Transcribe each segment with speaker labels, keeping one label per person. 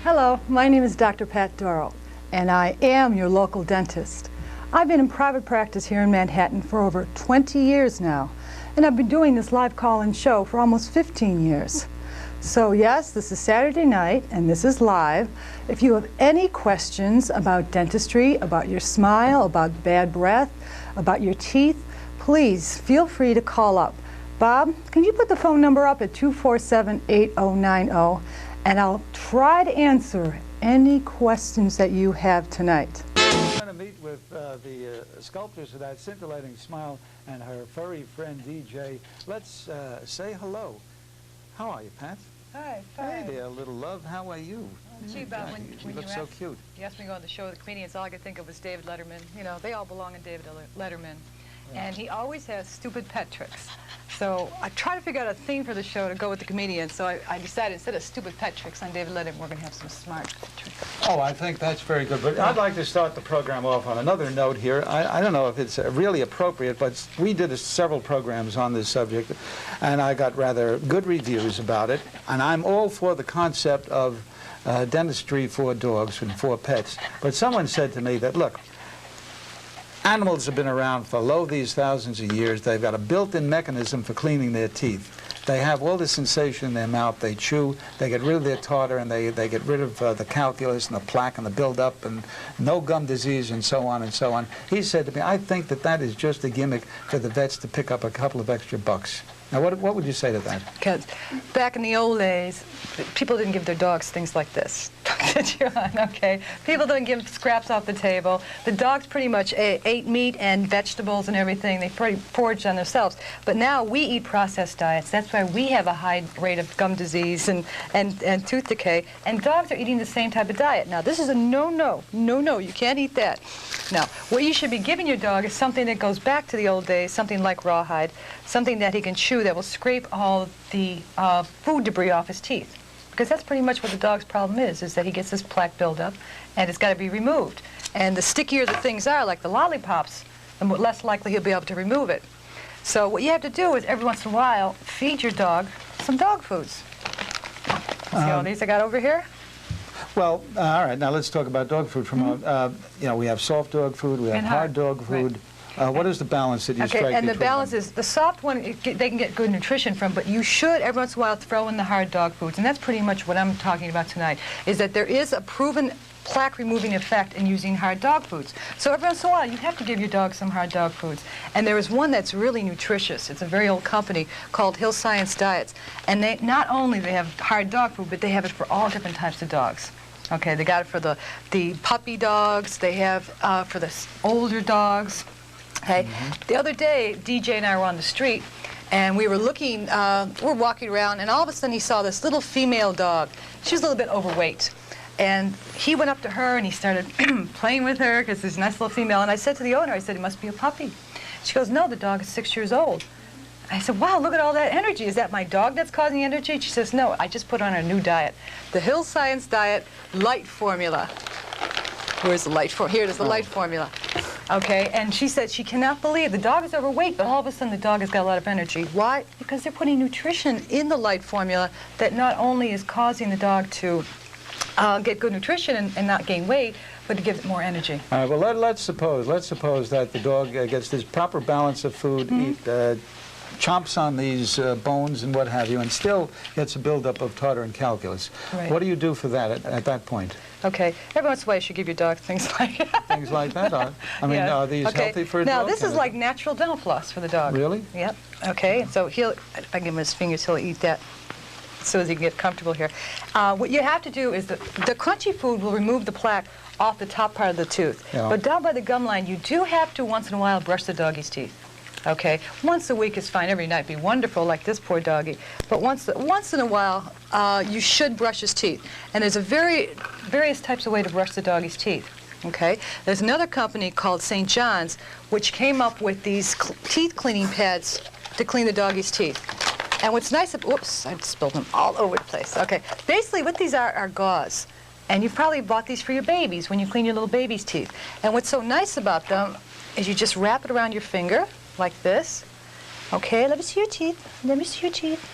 Speaker 1: Hello, my name is Dr. Pat Doro, and I am your local dentist. I've been in private practice here in Manhattan for over 20 years now, and I've been doing this live call-in show for almost 15 years. So yes, this is Saturday night, and this is live. If you have any questions about dentistry, about your smile, about bad breath, about your teeth, please feel free to call up. Bob, can you put the phone number up at 247-8090? And I'll try to answer any questions that you have tonight.
Speaker 2: I'm going to meet with the sculptress of that scintillating smile and her furry friend DJ. Let's say hello. How are you, Pat?
Speaker 3: Hi, fine.
Speaker 2: Hey there, little love. How are you?
Speaker 3: Gee, Bob, when
Speaker 2: you look so cute.
Speaker 3: You asked me to go on the show with the comedians, all I could think of was David Letterman. You know, they all belong in David Letterman. Yeah. And he always has stupid pet tricks. So I try to figure out a theme for the show to go with the comedians. So I decided instead of stupid pet tricks on David Letterman, we're going to have some smart pet tricks.
Speaker 2: Oh, I think that's very good. But I'd like to start the program off on another note here. I don't know if it's really appropriate, but we did several programs on this subject, and I got rather good reviews about it. And I'm all for the concept of dentistry for dogs and for pets. But someone said to me that, look, animals have been around for these thousands of years. They've got a built-in mechanism for cleaning their teeth. They have all the sensation in their mouth. They chew, they get rid of their tartar, and they get rid of the calculus and the plaque and the buildup and no gum disease and so on and so on. He said to me, I think that that is just a gimmick for the vets to pick up a couple of extra bucks. Now, what would you say to that?
Speaker 3: Because back in the old days, people didn't give their dogs things like this. Okay? People didn't give scraps off the table. The dogs pretty much ate meat and vegetables and everything. They foraged on themselves. But now we eat processed diets. That's why we have a high rate of gum disease and tooth decay. And dogs are eating the same type of diet. Now, this is a no-no. No-no. You can't eat that. Now, what you should be giving your dog is something that goes back to the old days, something like rawhide, something that he can chew that will scrape all the food debris off his teeth. Because that's pretty much what the dog's problem is that he gets this plaque buildup, and it's got to be removed. And the stickier the things are, like the lollipops, the less likely he'll be able to remove it. So what you have to do is, every once in a while, feed your dog some dog foods. See all these I got over here?
Speaker 2: Well, all right, now let's talk about dog food. You know, we have soft dog food, we have hard dog food. Right. What is the balance that you strike between them?
Speaker 3: And the balance is, the soft one, they can get good nutrition from, but you should, every once in a while, throw in the hard dog foods. And that's pretty much what I'm talking about tonight, is that there is a proven plaque-removing effect in using hard dog foods. So every once in a while, you have to give your dog some hard dog foods. And there is one that's really nutritious. It's a very old company called Hill Science Diets. And they not only they have hard dog food, but they have it for all different types of dogs. Okay, they got it for the puppy dogs. They have for the older dogs. Okay. The other day, DJ and I were on the street, and we were looking, we're walking around, and all of a sudden he saw this little female dog. She was a little bit overweight. And he went up to her, and he started playing with her, because this nice little female. And I said to the owner, I said, it must be a puppy. She goes, no, the dog is 6 years old. I said, wow, look at all that energy. Is that my dog that's causing energy? She says, no, I just put on a new diet. The Hill Science Diet Light Formula. Where's the light formula? Here it is, the light formula. Okay, and she said she cannot believe the dog is overweight, but all of a sudden the dog has got a lot of energy. Why? Because they're putting nutrition in the light formula that not only is causing the dog to get good nutrition and not gain weight, but to give it more energy.
Speaker 2: All right, well, let's suppose that the dog gets this proper balance of food, chomps on these bones and what have you, and still gets a buildup of tartar and calculus.
Speaker 3: Right.
Speaker 2: What do you do for that at that point?
Speaker 3: Okay, every once in a while you should give your dog things like
Speaker 2: things like that? I mean, are these healthy for a dog?
Speaker 3: Now, this is like natural dental floss for the dog.
Speaker 2: Really?
Speaker 3: Yep. Okay, so if I give him his fingers, he'll eat that as soon as he can get comfortable here. What you have to do is the crunchy food will remove the plaque off the top part of the tooth. Yeah. But down by the gum line, you do have to once in a while brush the doggy's teeth. Okay, once a week is fine. Every night be wonderful, like this poor doggy. But once in a while, you should brush his teeth. And there's various types of way to brush the doggy's teeth. Okay, there's another company called St. John's, which came up with these teeth cleaning pads to clean the doggy's teeth. And what's nice, whoops, I spilled them all over the place. Okay, basically what these are gauze. And you've probably bought these for your babies when you clean your little baby's teeth. And what's so nice about them is you just wrap it around your finger, like this. Okay, let me see your teeth. Let me see your teeth.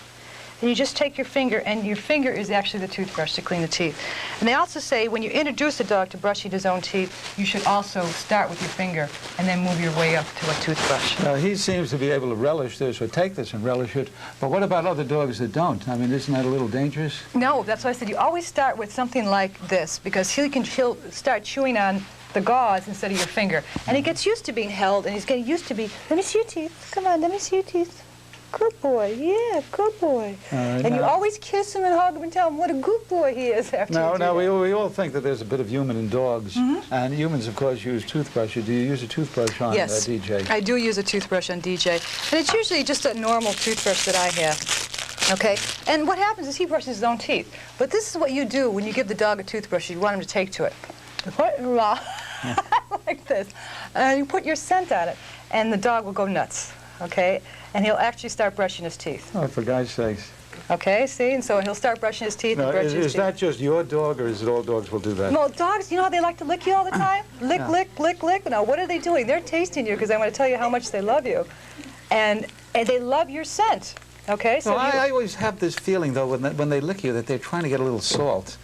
Speaker 3: and you just take your finger, and your finger is actually the toothbrush to clean the teeth. And they also say when you introduce a dog to brushing his own teeth, you should also start with your finger and then move your way up to a toothbrush.
Speaker 2: Now, he seems to be able to relish this or take this and relish it, but what about other dogs that don't? I mean, isn't that a little dangerous?
Speaker 3: No, that's why I said you always start with something like this, because he'll start chewing on the gauze instead of your finger. And he gets used to being held, and he's getting used to be, let me see your teeth. Come on, let me see your teeth. Good boy, yeah, good boy. And you always kiss him and hug him and tell him what a good boy he is after you do
Speaker 2: Now,
Speaker 3: that.
Speaker 2: we all think that there's a bit of human in dogs, and humans, of course, use toothbrushes. Do you use a toothbrush on
Speaker 3: Yes,
Speaker 2: DJ?
Speaker 3: I do use a toothbrush on DJ, and it's usually just a normal toothbrush that I have. Okay, and what happens is he brushes his own teeth. But this is what you do when you give the dog a toothbrush you want him to take to it. Like this. And you put your scent on it, and the dog will go nuts. Okay, and he'll actually start brushing his teeth.
Speaker 2: Oh, for God's sakes.
Speaker 3: Okay, see, and so he'll start brushing his teeth and brushing his
Speaker 2: Is
Speaker 3: teeth.
Speaker 2: that just your dog, or is it all dogs will do that?
Speaker 3: Well, dogs, you know how they like to lick you all the time? Lick, lick, lick, lick. Now, what are they doing? They're tasting you because I want to tell you how much they love you. And they love your scent. Okay, so
Speaker 2: Well, I always have this feeling, though, when they lick you, that they're trying to get a little salt.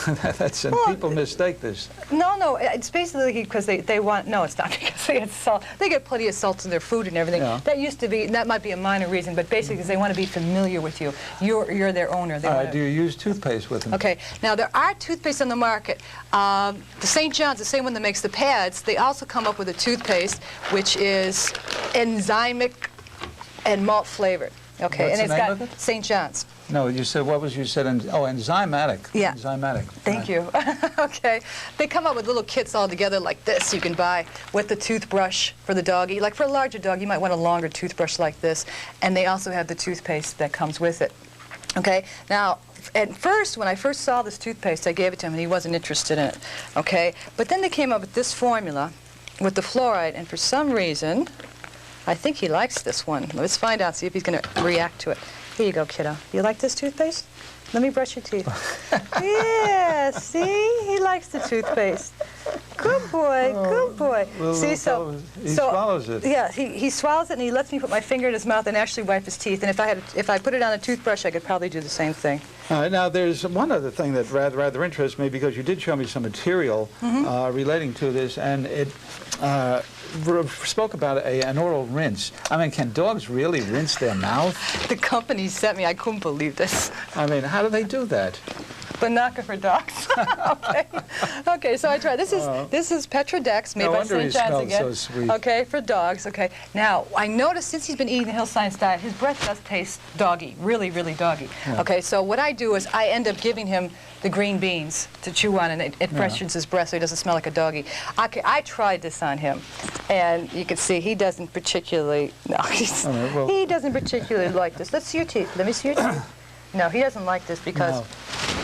Speaker 2: And people mistake this.
Speaker 3: No, it's basically because they want, no, it's not because they get salt. They get plenty of salt in their food and everything.
Speaker 2: Yeah.
Speaker 3: That used to be, that might be a minor reason, but basically because they want to be familiar with you. You're their owner. They
Speaker 2: Do you use toothpaste with them?
Speaker 3: Okay, now there are toothpaste on the market. The St. John's, the same one that makes the pads, they also come up with a toothpaste which is enzymic and malt flavored. Okay,
Speaker 2: What's
Speaker 3: and
Speaker 2: the
Speaker 3: it's
Speaker 2: name
Speaker 3: got
Speaker 2: of it?
Speaker 3: St. John's.
Speaker 2: No, you said, what was you said? Enzymatic.
Speaker 3: Yeah.
Speaker 2: Enzymatic.
Speaker 3: Thank you. Okay. They come up with little kits all together like this you can buy with the toothbrush for the doggy. Like for a larger dog, you might want a longer toothbrush like this. And they also have the toothpaste that comes with it. Okay. Now, at first, when I first saw this toothpaste, I gave it to him and he wasn't interested in it. Okay. But then they came up with this formula with the fluoride, and for some reason, I think he likes this one. Let's find out, see if he's going to react to it. Here you go, kiddo. You like this toothpaste? Let me brush your teeth. Yeah, see? He likes the toothpaste. Good boy, good boy. See,
Speaker 2: He swallows it.
Speaker 3: Yeah, he swallows it and he lets me put my finger in his mouth and actually wipe his teeth. And if I put it on a toothbrush, I could probably do the same thing.
Speaker 2: Now, there's one other thing that rather interests me, because you did show me some material relating to this, and it spoke about an oral rinse. I mean, can dogs really rinse their mouth?
Speaker 3: The company sent me, I couldn't believe this.
Speaker 2: I mean, how do they do that?
Speaker 3: Banaka for dogs. Okay. Okay, so I tried. This is Petrodex made
Speaker 2: No
Speaker 3: by
Speaker 2: wonder he
Speaker 3: St. John's
Speaker 2: smelled
Speaker 3: again.
Speaker 2: so sweet.
Speaker 3: Okay, for dogs. Okay. Now, I noticed since he's been eating the Hill Science diet, his breath does taste doggy, really, really doggy.
Speaker 2: Yeah.
Speaker 3: Okay, so what I do is I end up giving him the green beans to chew on, and it freshens his breath so he doesn't smell like a doggy. Okay, I tried this on him, and you can see he doesn't particularly, no, he doesn't particularly like this. Let's see your teeth. Let me see your teeth. No, he doesn't like this because...
Speaker 2: No.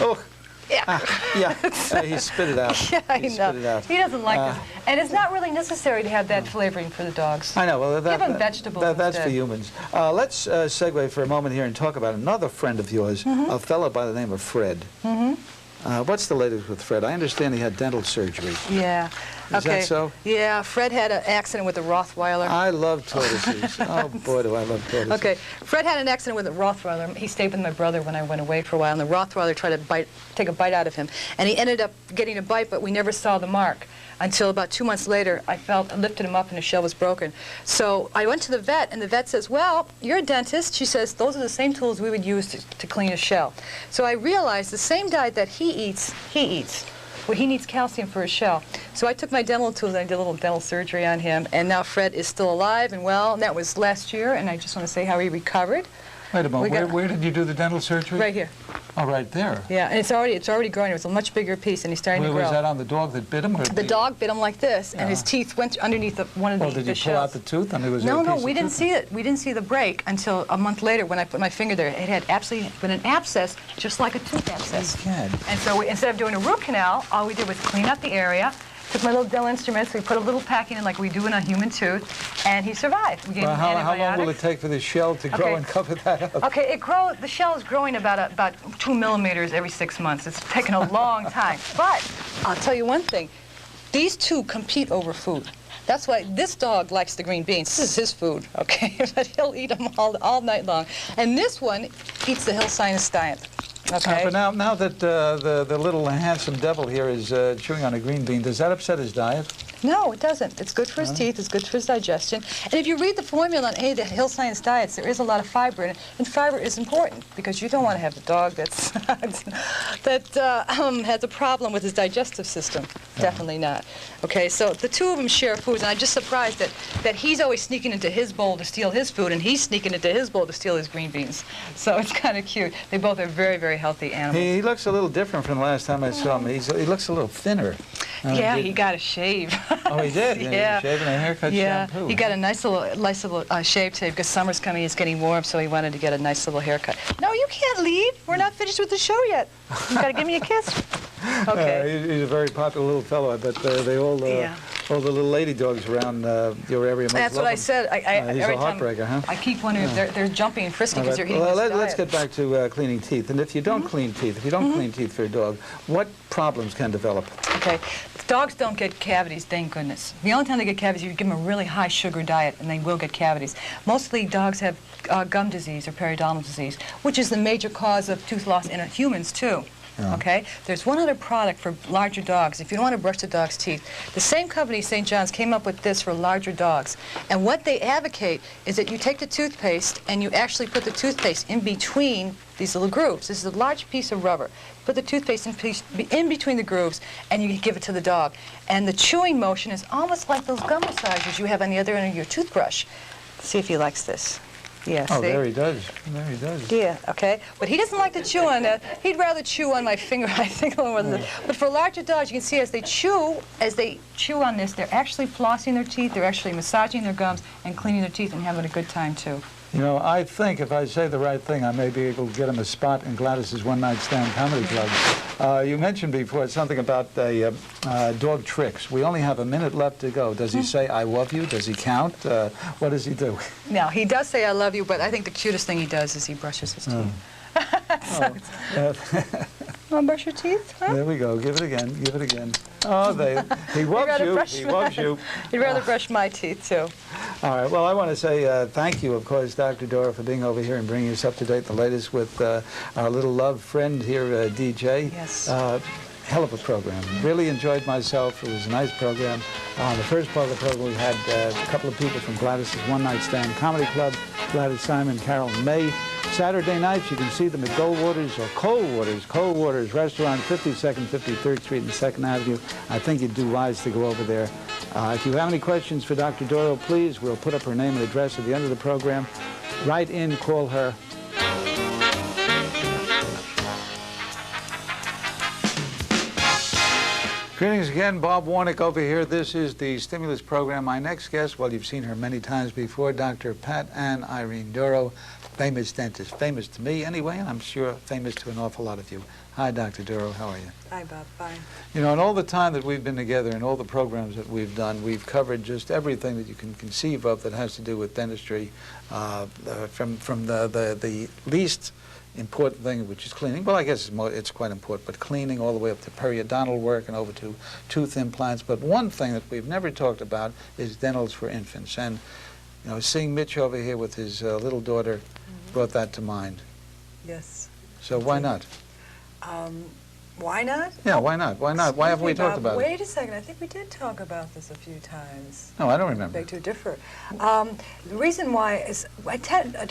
Speaker 2: Oh.
Speaker 3: Yeah.
Speaker 2: Yeah, he spit it out.
Speaker 3: Yeah, I
Speaker 2: He
Speaker 3: know.
Speaker 2: spit it out.
Speaker 3: He doesn't like this. And it's not really necessary to have that flavoring for the dogs.
Speaker 2: I know. Well,
Speaker 3: Give 'em vegetables
Speaker 2: that's for
Speaker 3: instead.
Speaker 2: humans. Let's segue for a moment here and talk about another friend of yours, a fellow by the name of Fred. What's the latest with Fred? I understand he had dental surgery.
Speaker 3: Yeah.
Speaker 2: Is that so?
Speaker 3: Yeah, Fred had an accident with a Rottweiler.
Speaker 2: I love tortoises. Oh, boy, do I love tortoises.
Speaker 3: Okay, Fred had an accident with a Rottweiler. He stayed with my brother when I went away for a while, and the Rottweiler tried to take a bite out of him. And he ended up getting a bite, but we never saw the mark until about 2 months later. I lifted him up, and his shell was broken. So I went to the vet, and the vet says, well, you're a dentist. She says, those are the same tools we would use to clean a shell. So I realized the same diet that he eats. Well, he needs calcium for his shell. So I took my dental tools and I did a little dental surgery on him, and now Fred is still alive and well, and that was last year, and I just want to say how he recovered.
Speaker 2: Wait a moment. Where did you do the dental surgery?
Speaker 3: Right here.
Speaker 2: Oh, right there.
Speaker 3: Yeah, and it's already growing. It was a much bigger piece, and he's starting to grow.
Speaker 2: Was that on the dog that bit him? Or
Speaker 3: The dog bit him like this, and his teeth went underneath one of the
Speaker 2: did you
Speaker 3: shells.
Speaker 2: pull out the tooth? I mean, was there
Speaker 3: No,
Speaker 2: a
Speaker 3: no,
Speaker 2: piece
Speaker 3: we
Speaker 2: of
Speaker 3: didn't
Speaker 2: tooth?
Speaker 3: see it. We didn't see the break until a month later when I put my finger there. It had absolutely been an abscess, just like a tooth abscess.
Speaker 2: God.
Speaker 3: And so instead of doing a root canal, all we did was clean up the area, took my little dental instruments, we put a little packing in like we do in a human tooth, and he survived. We gave him
Speaker 2: How
Speaker 3: antibiotics.
Speaker 2: long will it take for the shell to grow and cover that up?
Speaker 3: Okay, the shell is growing about 2 millimeters every 6 months. It's taken a long time. But I'll tell you one thing. These two compete over food. That's why this dog likes the green beans. This is his food, okay? But he'll eat them all night long. And this one eats the hill sinus diet. Okay.
Speaker 2: But now that the little handsome devil here is chewing on a green bean, does that upset his diet?
Speaker 3: No, it doesn't. It's good for his teeth. It's good for his digestion. And if you read the formula on the Hill Science diets, there is a lot of fiber in it. And fiber is important because you don't want to have a dog that's has a problem with his digestive system. Definitely not. Okay, so the two of them share foods, and I'm just surprised that he's always sneaking into his bowl to steal his food, and he's sneaking into his bowl to steal his green beans. So it's kind of cute. They both are very, very healthy animals.
Speaker 2: He looks a little different from the last time I saw him. He looks a little thinner.
Speaker 3: Yeah, he got a shave.
Speaker 2: Oh, he did?
Speaker 3: Yeah.
Speaker 2: Shave and a haircut shampoo.
Speaker 3: He got a nice little shave today because summer's coming, it's getting warm, so he wanted to get a nice little haircut. No, you can't leave. We're not finished with the show yet. You got to give me a kiss. Okay.
Speaker 2: He's a very popular little fellow. I bet they all the little lady dogs around your area must
Speaker 3: That's
Speaker 2: love
Speaker 3: what I
Speaker 2: him.
Speaker 3: said.
Speaker 2: He's
Speaker 3: every
Speaker 2: a heartbreaker, huh?
Speaker 3: I keep wondering if they're jumping and frisking because they're eating
Speaker 2: Well,
Speaker 3: this
Speaker 2: let's
Speaker 3: diet.
Speaker 2: get back to cleaning teeth. And if you don't clean teeth, clean teeth for a dog, what problems can develop?
Speaker 3: Okay. Dogs don't get cavities, thank goodness. The only time they get cavities, you give them a really high sugar diet, and they will get cavities. Mostly dogs have gum disease or periodontal disease, which is the major cause of tooth loss in humans, too.
Speaker 2: Yeah.
Speaker 3: Okay? There's one other product for larger dogs. If you don't want to brush the dog's teeth, the same company, St. John's, came up with this for larger dogs. And what they advocate is that you take the toothpaste and you actually put the toothpaste in between these little grooves. This is a large piece of rubber. Put the toothpaste in between the grooves and you give it to the dog. And the chewing motion is almost like those gum massagers you have on the other end of your toothbrush. See if he likes this. Yeah,
Speaker 2: Oh,
Speaker 3: see?
Speaker 2: there he does. There he does.
Speaker 3: Yeah, okay. But he doesn't like to chew on that. He'd rather chew on my finger, I think. But for larger dogs, you can see as they chew on this, they're actually flossing their teeth, they're actually massaging their gums and cleaning their teeth and having a good time, too.
Speaker 2: You know, I think if I say the right thing, I may be able to get him a spot in Gladys's one-night stand comedy club. You mentioned before something about dog tricks. We only have a minute left to go. Does he say, "I love you"? Does he count? What does he do?
Speaker 3: No, he does say, "I love you," but I think the cutest thing he does is he brushes his teeth. Want to brush your teeth? Huh?
Speaker 2: There we go. Give it again. Give it again. Oh, he loves you. He loves you.
Speaker 3: He'd rather brush my teeth, too.
Speaker 2: All right. Well, I want to say thank you, of course, Dr. Doro, for being over here and bringing us up to date, the latest with our little love friend here, DJ.
Speaker 3: Yes.
Speaker 2: Hell of a program. Really enjoyed myself. It was a nice program. The first part of the program, we had a couple of people from Gladys's One Night Stand Comedy Club, Gladys Simon, Carol May. Saturday nights, you can see them at Goldwater's or Coldwater's Restaurant, 52nd, 53rd Street and 2nd Avenue. I think you'd do wise to go over there. If you have any questions for Dr. Doro, please, we'll put up her name and address at the end of the program. Write in, call her. Greetings again, Bob Warnick over here. This is the Stimulus Program. My next guest, well, you've seen her many times before, Dr. Pat and Irene Doro, famous dentist. Famous to me anyway, and I'm sure famous to an awful lot of you. Hi, Dr. Doro. How are you?
Speaker 1: Hi, Bob. Fine.
Speaker 2: You know, in all the time that we've been together and all the programs that we've done, we've covered just everything that you can conceive of that has to do with dentistry, from the least important thing, which is cleaning. Well, I guess it's quite important, but cleaning all the way up to periodontal work and over to tooth implants. But one thing that we've never talked about is dentals for infants. And, you know, seeing Mitch over here with his little daughter brought that to mind.
Speaker 1: Yes.
Speaker 2: So why not?
Speaker 1: Why not?
Speaker 2: Yeah, why not? Why not? Why haven't we talked about it?
Speaker 1: Wait a second. I think we did talk about this a few times.
Speaker 2: No, I don't remember.
Speaker 1: Beg to differ. The reason why is I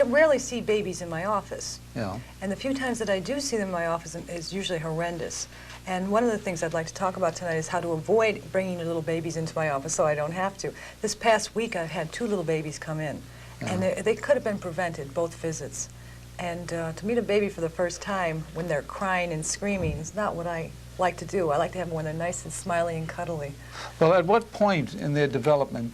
Speaker 1: rarely see babies in my office.
Speaker 2: Yeah.
Speaker 1: And the few times that I do see them in my office is usually horrendous. And one of the things I'd like to talk about tonight is how to avoid bringing your little babies into my office so I don't have to. This past week I've had 2 little babies come in. And they could have been prevented, both visits. And to meet a baby for the first time when they're crying and screaming is not what I like to do. I like to have them when they're nice and smiley and cuddly.
Speaker 2: Well, at what point in their development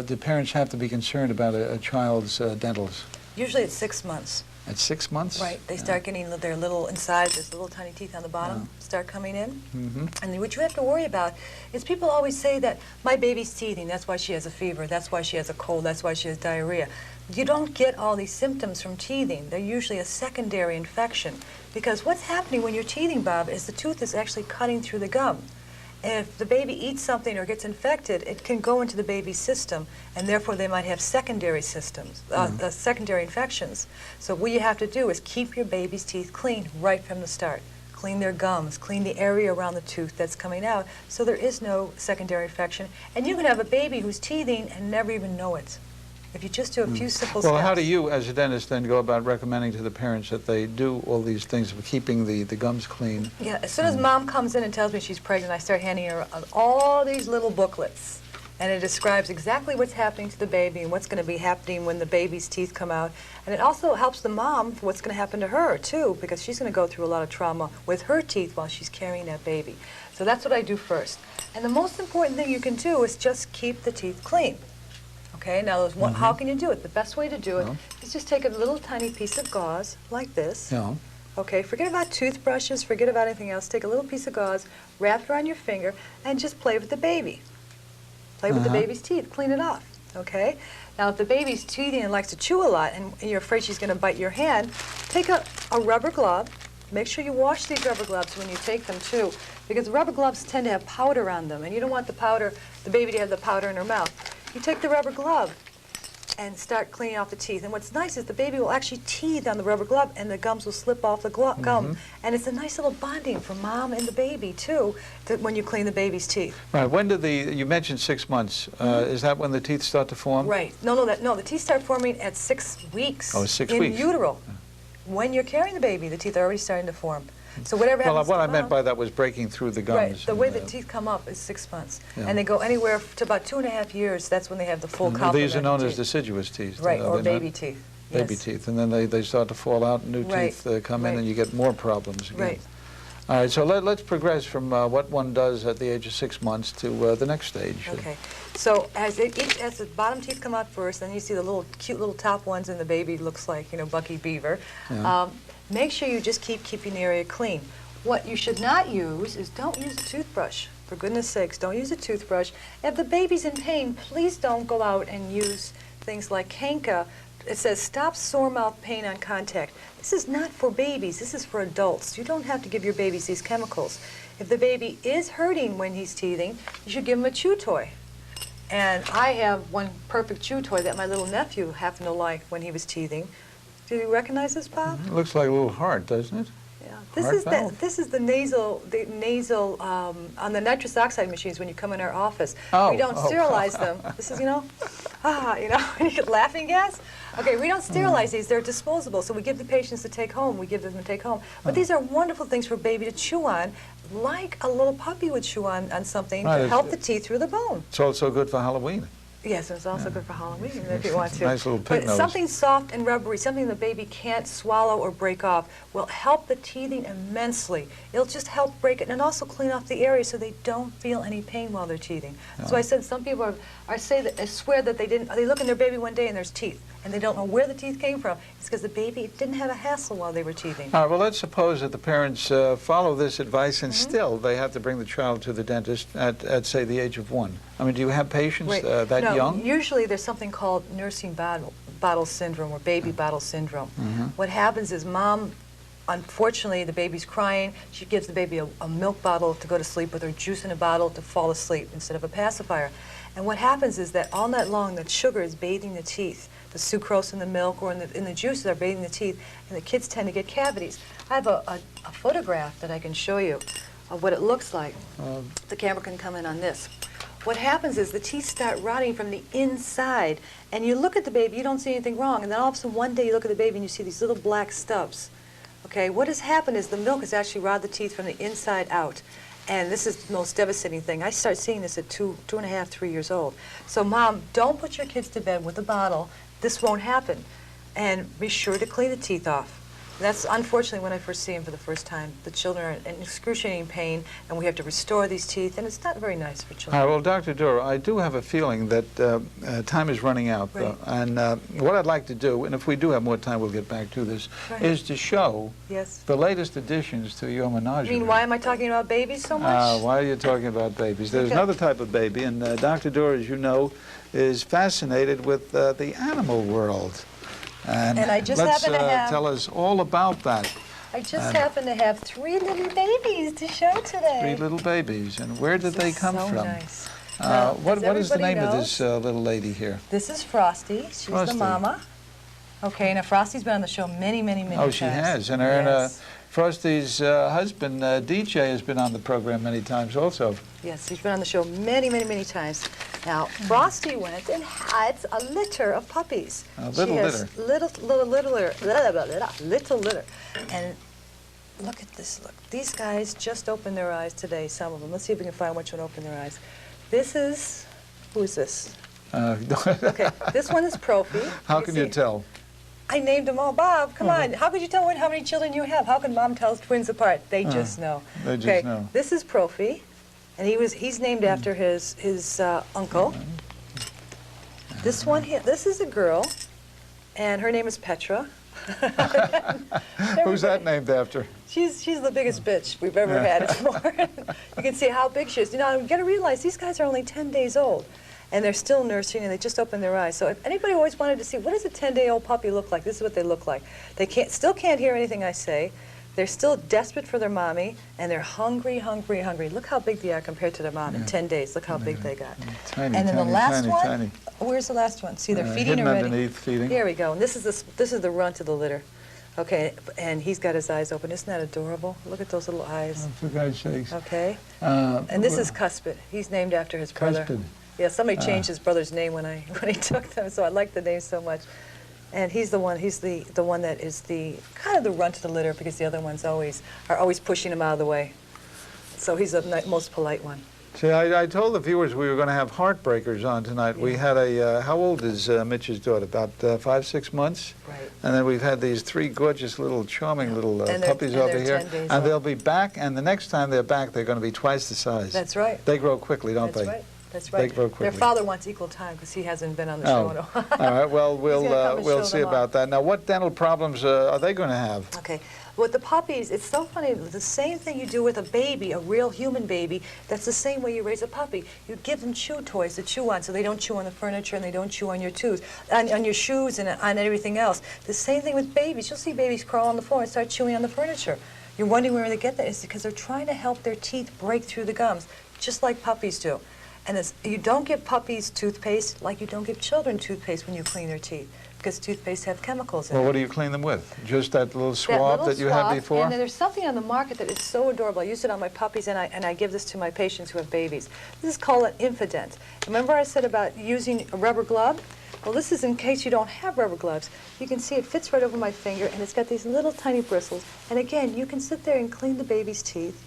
Speaker 2: do parents have to be concerned about a child's dentals?
Speaker 1: Usually it's 6 months.
Speaker 2: At 6 months?
Speaker 1: Right. They start getting their little inside, there's little tiny teeth on the bottom, start coming in.
Speaker 2: Mm-hmm.
Speaker 1: And then what you have to worry about is people always say that my baby's teething, that's why she has a fever, that's why she has a cold, that's why she has diarrhea. You don't get all these symptoms from teething. They're usually a secondary infection. Because what's happening when you're teething, Bob, is the tooth is actually cutting through the gum.
Speaker 3: And if the baby eats something or gets infected, it can go into the baby's system, and therefore they might have secondary systems, secondary infections. So what you have to do is keep your baby's teeth clean right from the start. Clean their gums, clean the area around the tooth that's coming out, so there is no secondary infection. And you can have a baby who's teething and never even know it. If you just do a few simple steps.
Speaker 2: Well, how do you, as a dentist, then go about recommending to the parents that they do all these things of keeping the gums clean?
Speaker 3: Yeah, as soon as mom comes in and tells me she's pregnant, I start handing her all these little booklets. And it describes exactly what's happening to the baby and what's going to be happening when the baby's teeth come out. And it also helps the mom for what's going to happen to her, too, because she's going to go through a lot of trauma with her teeth while she's carrying that baby. So that's what I do first. And the most important thing you can do is just keep the teeth clean. Okay, now there's one, how can you do it? The best way to do it is just take a little tiny piece of gauze like this.
Speaker 2: Yeah.
Speaker 3: Okay, forget about toothbrushes, forget about anything else. Take a little piece of gauze, wrap it around your finger, and just play with the baby. Play with the baby's teeth, clean it off. Okay? Now, if the baby's teething and likes to chew a lot and you're afraid she's going to bite your hand, take a rubber glove. Make sure you wash these rubber gloves when you take them, too, because rubber gloves tend to have powder on them, and you don't want the baby to have the powder in her mouth. You take the rubber glove and start cleaning off the teeth. And what's nice is the baby will actually teeth on the rubber glove, and the gums will slip off the gum. And it's a nice little bonding for mom and the baby, too, when you clean the baby's teeth.
Speaker 2: Right. When do you mentioned 6 months. Is that when the teeth start to form?
Speaker 3: Right. No, the teeth start forming at 6 weeks.
Speaker 2: Oh, 6
Speaker 3: in
Speaker 2: weeks.
Speaker 3: In utero. When you're carrying the baby, the teeth are already starting to form. So whatever happens
Speaker 2: what I meant by that was breaking through the gums.
Speaker 3: Right. The way the teeth come up is 6 months. Yeah. And they go anywhere to about 2.5 years. That's when they have the full complement.
Speaker 2: These are known as deciduous teeth.
Speaker 3: Right, or baby teeth.
Speaker 2: Baby teeth. And then they start to fall out, and new teeth come in, and you get more problems again.
Speaker 3: Right.
Speaker 2: All right, so let's progress from what one does at the age of 6 months to the next stage.
Speaker 3: Okay. So as the bottom teeth come out first, then you see the cute little top ones, and the baby looks like, Bucky Beaver. Yeah. Make sure you just keeping the area clean. What you should not use is don't use a toothbrush. For goodness sakes, don't use a toothbrush. If the baby's in pain, please don't go out and use things like Henka. It says stop sore mouth pain on contact. This is not for babies, this is for adults. You don't have to give your babies these chemicals. If the baby is hurting when he's teething, you should give him a chew toy. And I have one perfect chew toy that my little nephew happened to like when he was teething. Do you recognize this, Bob?
Speaker 2: It looks like a little heart, doesn't it?
Speaker 3: Yeah, this is the nasal on the nitrous oxide machines when you come in our office. We don't sterilize them. This is, when you get laughing gas. Okay, we don't sterilize these. They're disposable, so we give the patients to take home. We give them to take home. But these are wonderful things for a baby to chew on, like a little puppy would chew on something to help the teeth through the bone.
Speaker 2: It's also good for Halloween.
Speaker 3: Yes, it's also good for Halloween if you want to.
Speaker 2: Nice little pig nose.
Speaker 3: Something soft and rubbery, something the baby can't swallow or break off, will help the teething immensely. It'll just help break it and also clean off the area so they don't feel any pain while they're teething. So I said some people swear that they look in their baby one day and there's teeth, and they don't know where the teeth came from. It's because the baby didn't have a hassle while they were teething.
Speaker 2: All right, well, let's suppose that the parents follow this advice and still they have to bring the child to the dentist at say, the age of 1. I mean, do you have patients that young?
Speaker 3: Usually there's something called nursing bottle syndrome or baby bottle syndrome. What happens is mom, unfortunately, the baby's crying. She gives the baby a milk bottle to go to sleep with, or juice in a bottle to fall asleep instead of a pacifier. And what happens is that all night long, that sugar is bathing the teeth. The sucrose in the milk or in the juices are bathing the teeth, and the kids tend to get cavities. I have a photograph that I can show you of what it looks like. The camera can come in on this. What happens is the teeth start rotting from the inside, and you look at the baby, you don't see anything wrong, and then all of a sudden one day you look at the baby and you see these little black stubs. Okay, what has happened is the milk has actually rotted the teeth from the inside out. And this is the most devastating thing. I started seeing this at 2.5, 3 years old. So mom, don't put your kids to bed with a bottle. This won't happen. And be sure to clean the teeth off. That's unfortunately when I first see them for the first time. The children are in excruciating pain, and we have to restore these teeth, and it's not very nice for children.
Speaker 2: All right, well, Dr. Doro, I do have a feeling that time is running out, and what I'd like to do, and if we do have more time, we'll get back to this, is to show the latest additions to your menagerie.
Speaker 3: You mean, why am I talking about babies so much?
Speaker 2: Why are you talking about babies? There's another type of baby, and Dr. Doro, as you know, is fascinated with the animal world. And
Speaker 3: I just
Speaker 2: let's
Speaker 3: happen to have...
Speaker 2: tell us all about that.
Speaker 3: I just happen to have 3 little babies to show today.
Speaker 2: 3 little babies. And where did they come from?
Speaker 3: Nice.
Speaker 2: What is the name of this little lady here?
Speaker 3: This is Frosty. She's
Speaker 2: Frosty.
Speaker 3: the mama. Okay, now Frosty's been on the show many times.
Speaker 2: Oh, she has. And
Speaker 3: Yes.
Speaker 2: Frosty's husband, DJ, has been on the program many times also.
Speaker 3: Yes, he's been on the show many times. Now, Frosty went and had a litter of puppies.
Speaker 2: A little litter.
Speaker 3: Little litter. And look at this, look. These guys just opened their eyes today, some of them. Let's see if we can find which one opened their eyes. This is, who is this? Okay, this one is Profi.
Speaker 2: How can you tell?
Speaker 3: I named them all. Bob, come on. How could you tell how many children you have? How can mom tell twins apart? They just know.
Speaker 2: They just know.
Speaker 3: This is Profi, and he's named after his uncle. This one here, this is a girl, and her name is Petra.
Speaker 2: Who's that named after?
Speaker 3: She's the biggest bitch we've ever had. It's more. You can see how big she is. You know, you got to realize these guys are only 10 days old, and they're still nursing, and they just opened their eyes. So if anybody always wanted to see what does a 10-day-old puppy look like, this is what they look like. They still can't hear anything I say. They're still desperate for their mommy, and they're hungry. Look how big they are compared to their mom in 10 days. Look how big they got.
Speaker 2: Tiny,
Speaker 3: and then
Speaker 2: tiny,
Speaker 3: the last
Speaker 2: tiny,
Speaker 3: one,
Speaker 2: tiny.
Speaker 3: Where's the last one? See, they're feeding
Speaker 2: hidden
Speaker 3: already.
Speaker 2: Underneath, feeding.
Speaker 3: Here we go. And this is the runt of the litter. Okay, and he's got his eyes open. Isn't that adorable? Look at those little eyes.
Speaker 2: Oh, for God's sakes.
Speaker 3: Okay. And this is Cuspid. He's named after his brother.
Speaker 2: Cuspid.
Speaker 3: Yeah, somebody changed his brother's name when he took them, so I like the name so much. And he's the one that is the kind of the runt of the litter, because the other ones are always pushing him out of the way. So he's the most polite one.
Speaker 2: See, I told the viewers we were going to have heartbreakers on tonight. Yeah. We had how old is Mitch's daughter? About 5, 6 months?
Speaker 3: Right.
Speaker 2: And then we've had these 3 gorgeous little, charming little puppies over here. And they'll be back, and the next time they're back, they're going to be twice the size.
Speaker 3: That's right.
Speaker 2: They grow quickly, don't they?
Speaker 3: That's right. That's right.
Speaker 2: They grow quickly.
Speaker 3: Their father wants equal time because he hasn't been on the show in a while.
Speaker 2: All right, well, we'll see about that. Now, what dental problems are they going to have?
Speaker 3: Okay. With the puppies, it's so funny. The same thing you do with a baby, a real human baby, that's the same way you raise a puppy. You give them chew toys to chew on so they don't chew on the furniture and they don't chew on your on your shoes and on everything else. The same thing with babies. You'll see babies crawl on the floor and start chewing on the furniture. You're wondering where they get that. It's because they're trying to help their teeth break through the gums, just like puppies do. And you don't give puppies toothpaste like you don't give children toothpaste when you clean their teeth, because toothpaste have chemicals in it.
Speaker 2: Well, what do you clean them with? Just that little swab that you had before?
Speaker 3: And there's something on the market that is so adorable. I use it on my puppies, and I give this to my patients who have babies. This is called an Infident. Remember I said about using a rubber glove? Well, this is in case you don't have rubber gloves. You can see it fits right over my finger, and it's got these little tiny bristles. And again, you can sit there and clean the baby's teeth,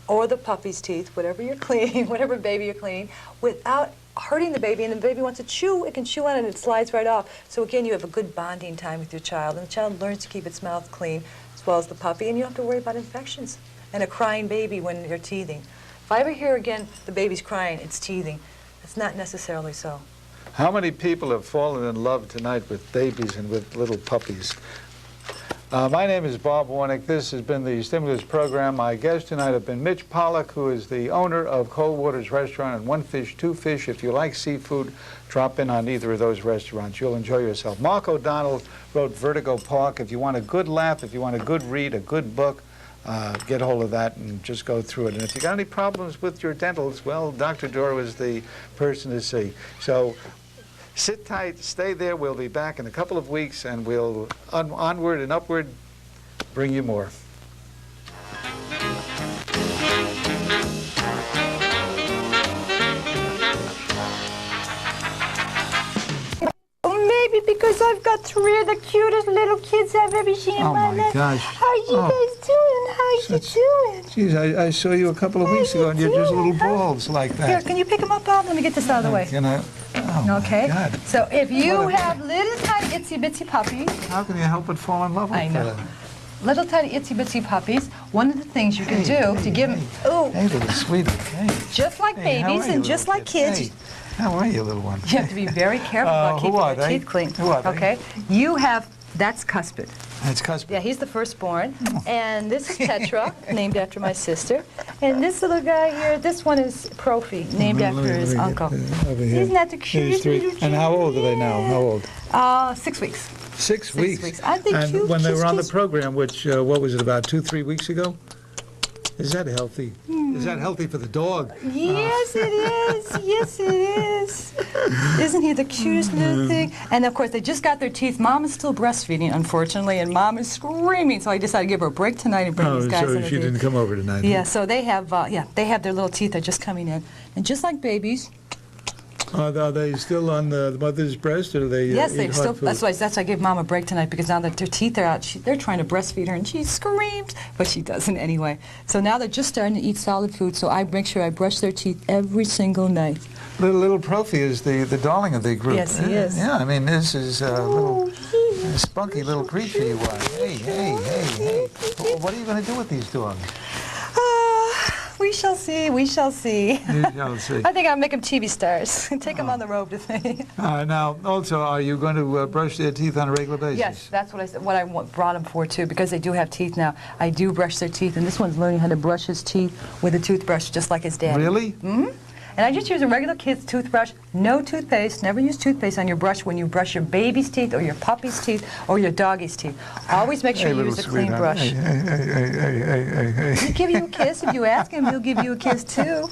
Speaker 3: or the puppy's teeth, whatever you're cleaning, whatever baby you're cleaning, without hurting the baby. And the baby wants to chew, it can chew on it and it slides right off. So again, you have a good bonding time with your child, and the child learns to keep its mouth clean, as well as the puppy, and you don't have to worry about infections and a crying baby when you're teething. If I ever hear again the baby's crying, it's teething, it's not necessarily so.
Speaker 2: How many people have fallen in love tonight with babies and with little puppies? My name is Bob Warnick. This has been the Stimulus Program. My guests tonight have been Mitch Pollack, who is the owner of Cold Waters Restaurant and One Fish, Two Fish. If you like seafood, drop in on either of those restaurants. You'll enjoy yourself. Mark O'Donnell wrote Vertigo Park. If you want a good laugh, if you want a good read, a good book, get hold of that and just go through it. And if you got any problems with your dentals, well, Dr. Doro is the person to see. So sit tight, stay there. We'll be back in a couple of weeks, and we'll onward and upward bring you more.
Speaker 4: Maybe because I've got 3 of the cutest little kids I've ever seen in my life.
Speaker 2: Oh, my gosh.
Speaker 4: How you guys doing? How you doing?
Speaker 2: Geez, I saw you a couple of weeks ago, and you're just little balls like that.
Speaker 3: Here, can you pick them up, Bob? Let me get this out of the way.
Speaker 2: Can I? Oh,
Speaker 3: okay.
Speaker 2: my God.
Speaker 3: So if you have little tiny itsy bitsy puppies,
Speaker 2: How can you help but fall in love with
Speaker 3: I know.
Speaker 2: them?
Speaker 3: little tiny itsy bitsy puppies, one of the things you can do to give them,
Speaker 2: Hey, little sweetie. Hey.
Speaker 3: just like
Speaker 2: Hey, how
Speaker 3: babies
Speaker 2: are you,
Speaker 3: and just
Speaker 2: little
Speaker 3: like
Speaker 2: kid?
Speaker 3: kids,
Speaker 2: Hey, how are you, little one?
Speaker 3: you have to be very careful about
Speaker 2: who
Speaker 3: keeping
Speaker 2: are
Speaker 3: their
Speaker 2: they?
Speaker 3: teeth clean.
Speaker 2: Who are they?
Speaker 3: Okay, you have, that's Cuspid.
Speaker 2: That's Cuspid.
Speaker 3: Yeah, he's the firstborn. And this is Petra, named after my sister. And this little guy here, this one is Profi, named after his uncle.
Speaker 2: Over here.
Speaker 3: Isn't that the
Speaker 2: These
Speaker 3: cutest
Speaker 2: three.
Speaker 3: little
Speaker 2: And how old are they now? How old?
Speaker 3: 6 weeks.
Speaker 2: 6 weeks.
Speaker 3: Aren't they
Speaker 2: And
Speaker 3: cute?
Speaker 2: when they were on the
Speaker 3: Kiss,
Speaker 2: program, which, what was it, about 2-3 weeks ago? Is that healthy? Is that healthy for the dog?
Speaker 3: Yes, it is. Yes, it is. Isn't he the cutest little thing? And of course, they just got their teeth. Mom is still breastfeeding, unfortunately, and Mom is screaming. So I decided to give her a break tonight and bring these guys
Speaker 2: so
Speaker 3: in.
Speaker 2: she didn't come over tonight.
Speaker 3: Yeah, so they have, they have their little teeth are just coming in, and just like babies.
Speaker 2: Are they still on the mother's breast, or do they
Speaker 3: Yes,
Speaker 2: eat
Speaker 3: they
Speaker 2: hard
Speaker 3: still.
Speaker 2: food?
Speaker 3: That's why I gave Mom a break tonight, because now that their teeth are out, they're trying to breastfeed her, and she screams, but she doesn't anyway. So now they're just starting to eat solid food. So I make sure I brush their teeth every single night.
Speaker 2: Little Profi is the darling of the group.
Speaker 3: Yes, he is.
Speaker 2: Yeah, I mean, this is a little spunky little creature you are. Hey. What are you going to do with these dogs?
Speaker 3: We shall see. We shall see.
Speaker 2: You shall see.
Speaker 3: I think I'll make them TV stars and take them on the road to thing.
Speaker 2: Now, also, are you going to brush their teeth on a regular basis?
Speaker 3: Yes, that's what I said. What I brought them for too, because they do have teeth now. I do brush their teeth, and this one's learning how to brush his teeth with a toothbrush, just like his dad.
Speaker 2: Really?
Speaker 3: Mm-hmm. And I just use a regular kid's toothbrush, no toothpaste. Never use toothpaste on your brush when you brush your baby's teeth or your puppy's teeth or your doggy's teeth. Always make sure you use a clean
Speaker 2: sweetheart.
Speaker 3: brush.
Speaker 2: Hey.
Speaker 3: He'll give you a kiss. If you ask him, he'll give you a kiss too.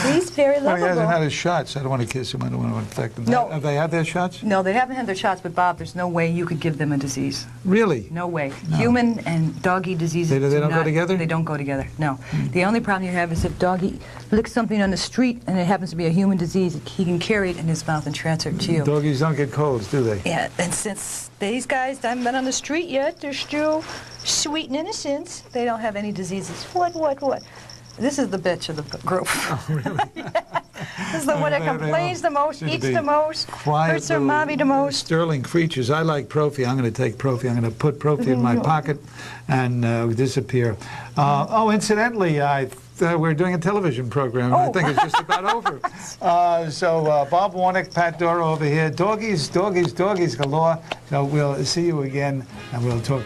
Speaker 3: He's very
Speaker 2: Oh, he hasn't had
Speaker 3: lovable.
Speaker 2: his shots. I don't want to kiss him. I don't want to infect him.
Speaker 3: No.
Speaker 2: Have they had their shots?
Speaker 3: No, they haven't had their shots, but Bob, there's no way you could give them a disease.
Speaker 2: Really?
Speaker 3: No way.
Speaker 2: No.
Speaker 3: Human and doggy diseases
Speaker 2: They
Speaker 3: do
Speaker 2: don't go
Speaker 3: not-
Speaker 2: together?
Speaker 3: They don't go together, no. The only problem you have is if doggy licks something on the street and it happens to be a human disease, he can carry it in his mouth and transfer it to you.
Speaker 2: Doggies don't get colds, do they?
Speaker 3: Yeah, and since these guys haven't been on the street yet, they're still sweet and innocent. They don't have any diseases. What? This is the bitch of the group.
Speaker 2: Oh, really?
Speaker 3: This is the one that
Speaker 2: They all
Speaker 3: complains the most,
Speaker 2: seem to
Speaker 3: eats
Speaker 2: be
Speaker 3: the most,
Speaker 2: quiet
Speaker 3: hurts her
Speaker 2: little
Speaker 3: mommy the most.
Speaker 2: Sterling creatures. I like Profi. I'm going to take Profi. I'm going to put Profi in my pocket and disappear. Incidentally, we're doing a television program. I think it's just about over. So Bob Warnick, Pat Doro over here. Doggies galore. So we'll see you again, and we'll talk.